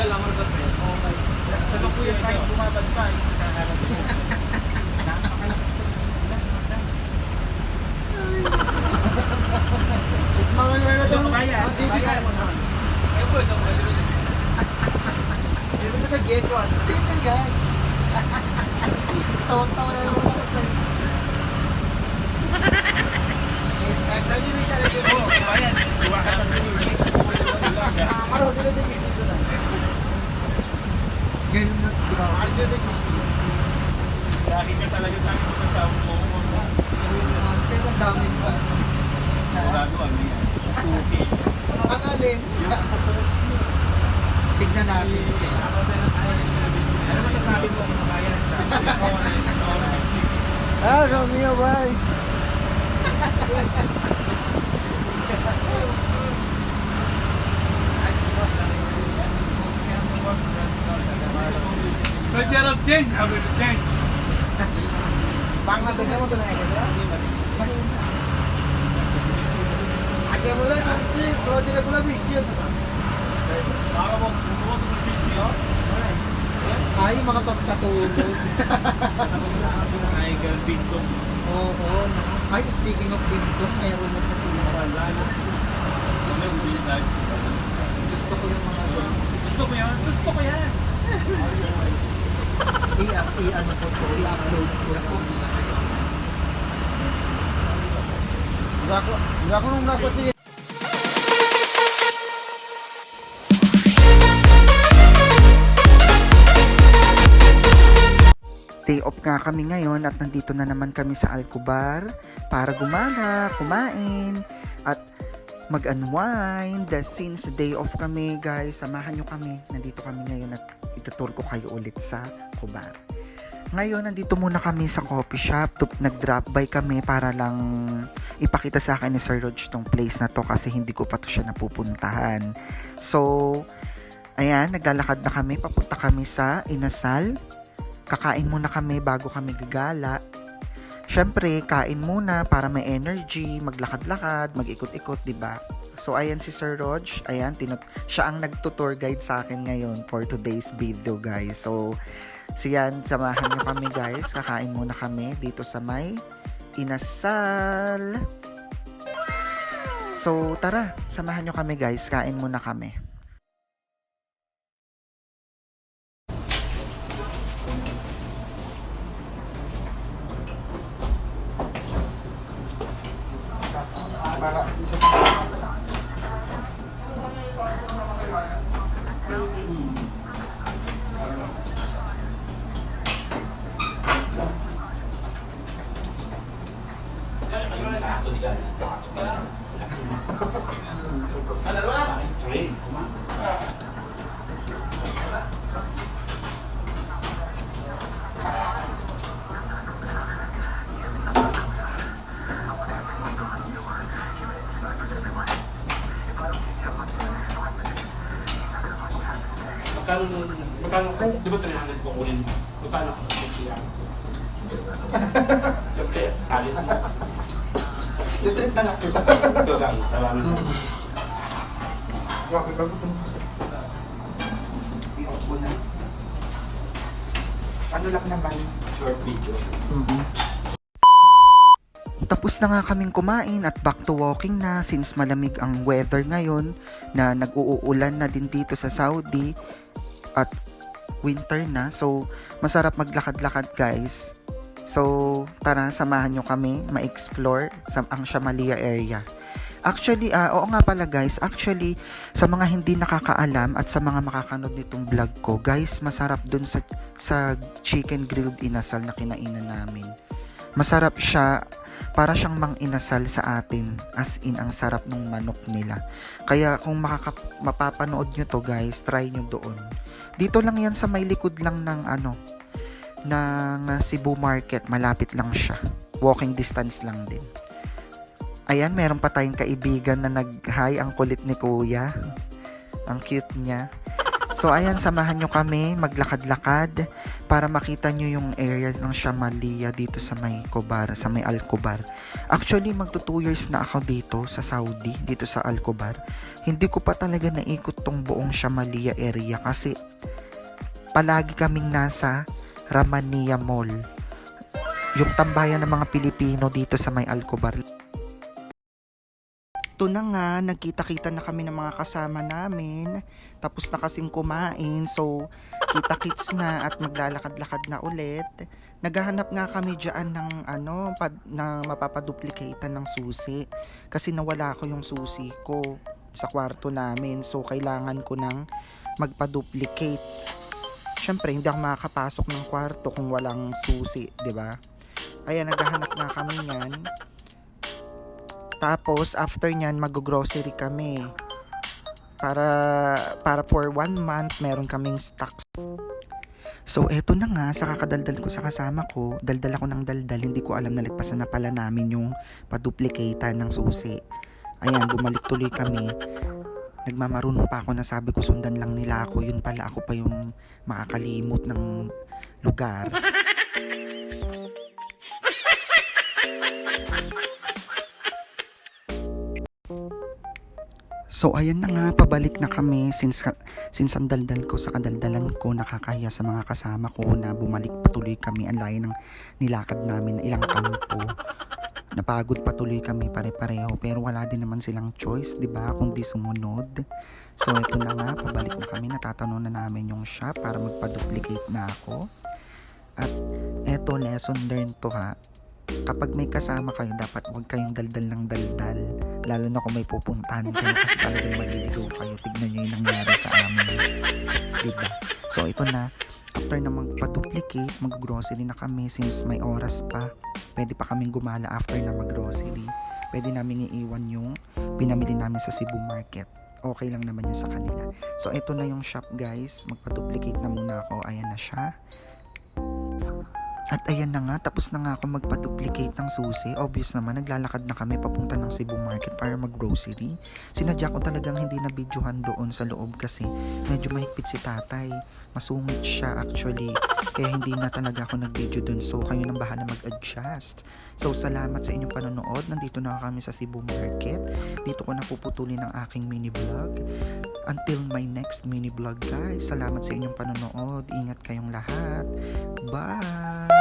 lang ang kapit. Okay. Sa po yung kahit bumabad pa, isa na harap mo. Napakalakas ko. Is mga ano Ito, to? kaya. Kaya mo naman. Ayun po, ito. Ito na get one. Sino yan? Tawang-tawa na naman ako sa'yo. Sabi niyo siya rin po. Ayan, duwa ka na sa inyo. Maro, dito din dito na. Ganyan na, di ba? Dito din dito. Lagi ka talaga sa akin sa tawag mo. Sa'yo ang dami pa. Sigurado ano yan. Okay. Ang alin, post mo. Tignan natin sila. Ano masasabi mo kung kaya sa Ah, Romeo, bye. So there of change, how will it change? Pangat na mo to na yan. Mahinig na. Agya mo lang, sabi ko, di na ko lang video. Baka mo sa video. Ay, mga pagkatulog. Ay, galbin ko. Oo. Ay, speaking of bintong, meron yan sa sila. Gusto ko yung mga Gusto ko yan? Gusto ko yan! i-ano ko to, i-upload ko to. Enggak ko nung nakutin. Day off nga kami ngayon at nandito na naman kami sa Alcobar para gumala, kumain at mag-unwind. Since day off kami guys, samahan nyo kami. Nandito kami ngayon at itutur ko kayo ulit sa Alcobar. Ngayon, nandito muna kami sa coffee shop. Nag-drop by kami para lang ipakita sa akin ni Sir Rog tong place na to kasi hindi ko pa to siya napupuntahan. So, ayan, naglalakad na kami. Papunta kami sa Inasal. Kakain muna kami bago kami gagala. Syempre, kain muna para may energy, maglakad-lakad, mag-ikot-ikot, 'di ba? So ayan si Sir Rog, ayan siya ang nagtutour guide sa akin ngayon for today's video, guys. So siyan, samahan niyo kami guys. Kakain muna kami dito sa may Inasal. So tara, samahan niyo kami guys. Kain muna kami. Para isa sa Magkano, di ba 300 ko kunin? Magkano ko siya? Siyempre, alit mo. Dito na natin. Ito lang, salamin mo. Grabe, kagutom kasi. I-off ko na. Ano lang naman? Short video. Tapos na nga kaming kumain at back to walking na since malamig ang weather ngayon na nag-uulan na din dito sa Saudi at winter na. So, masarap maglakad-lakad guys. So, tara, samahan nyo kami ma-explore ang Shamalia area. Actually, oo nga pala guys, actually, sa mga hindi nakakaalam at sa mga makakanood nitong vlog ko, guys, masarap dun sa chicken grilled inasal na kinainan namin. Masarap siya, para siyang mang-inasal sa atin, as in, ang sarap ng manok nila. Kaya kung mapapanood nyo to guys, try nyo doon. Dito lang yan sa may likod lang ng ng Cebu Market, malapit lang siya. Walking distance lang din. Ayan, meron pa tayong kaibigan na nag-hi, ang kulit ni Kuya. Ang cute niya. So ayan, samahan nyo kami maglakad-lakad para makita nyo yung area ng Shamalia dito sa may Alcobar, sa may Alcobar. Actually, magto 2 years na ako dito sa Saudi, dito sa Alcobar. Hindi ko pa talaga naikot tong buong Shamalia area kasi palagi kaming nasa Ramania Mall. Yung tambayan ng mga Pilipino dito sa may Alcobar. Ito na nga, nagkita-kita na kami ng mga kasama namin. Tapos na kasing kumain. So, kita-kits na at maglalakad-lakad na ulit. Naghahanap nga kami dyan ng na mapapaduplicatean ng susi. Kasi nawala ko yung susi ko sa kwarto namin. So, kailangan ko nang magpa-duplicate. Syempre, hindi ako makakapasok ng kwarto kung walang susi, 'di ba? Ayan, naghahanap nga kami niyan. Tapos, after nyan, mag-grocery kami. Para for 1 month, meron kaming stocks. So, eto na nga, sa kakadaldal ko sa kasama ko, daldal ako ng daldal, hindi ko alam na lagpasan na pala namin yung paduplicatean ng susi. Ayan, bumalik tuloy kami. Nagmamarunong pa ako na sabi ko sundan lang nila ako, yun pala ako pa yung makakalimot ng lugar. So ayan na nga, pabalik na kami since ang daldal ko sa kadaldalan ko, nakakahiya sa mga kasama ko na bumalik patuloy kami. Ang layo ng nilakad namin, ilang kampo. Napagod patuloy kami pare-pareho pero wala din naman silang choice, 'di ba, kundi sumunod. So ito na nga, pabalik na kami, natatanong na namin yung shop para magpa-duplicate na ako. At eto, lesson learned to ha. Kapag may kasama kayo, dapat huwag kayong daldal ng daldal. Lalo na kung may pupuntahan kayo kasi talagang maliligaw kayo. Tignan nyo yung nangyari sa amin. Diba? So, ito na. After na magpa-duplicate, mag-grocery na kami since may oras pa. Pwede pa kaming gumala after na mag-grocery. Pwede namin iiwan yung pinamili namin sa Cebu Market. Okay lang naman yun sa kanila. So, ito na yung shop guys. Magpa-duplicate na muna ako. Ayan na siya. At ayan na nga, tapos na nga ako magpa-duplicate ng susi. Obvious naman, naglalakad na kami papunta ng Cebu Market para mag-grocery. Sinadya ko talagang hindi na videohan doon sa loob kasi medyo mahigpit si tatay. Masungit siya actually. Kaya hindi na talaga ako nag-video doon. So, kayo nang bahala mag-adjust. So, salamat sa inyong panonood. Nandito na kami sa Cebu Market. Dito ko na puputulin ang aking mini vlog. Until my next mini vlog guys. Salamat sa inyong panonood. Ingat kayong lahat. Bye!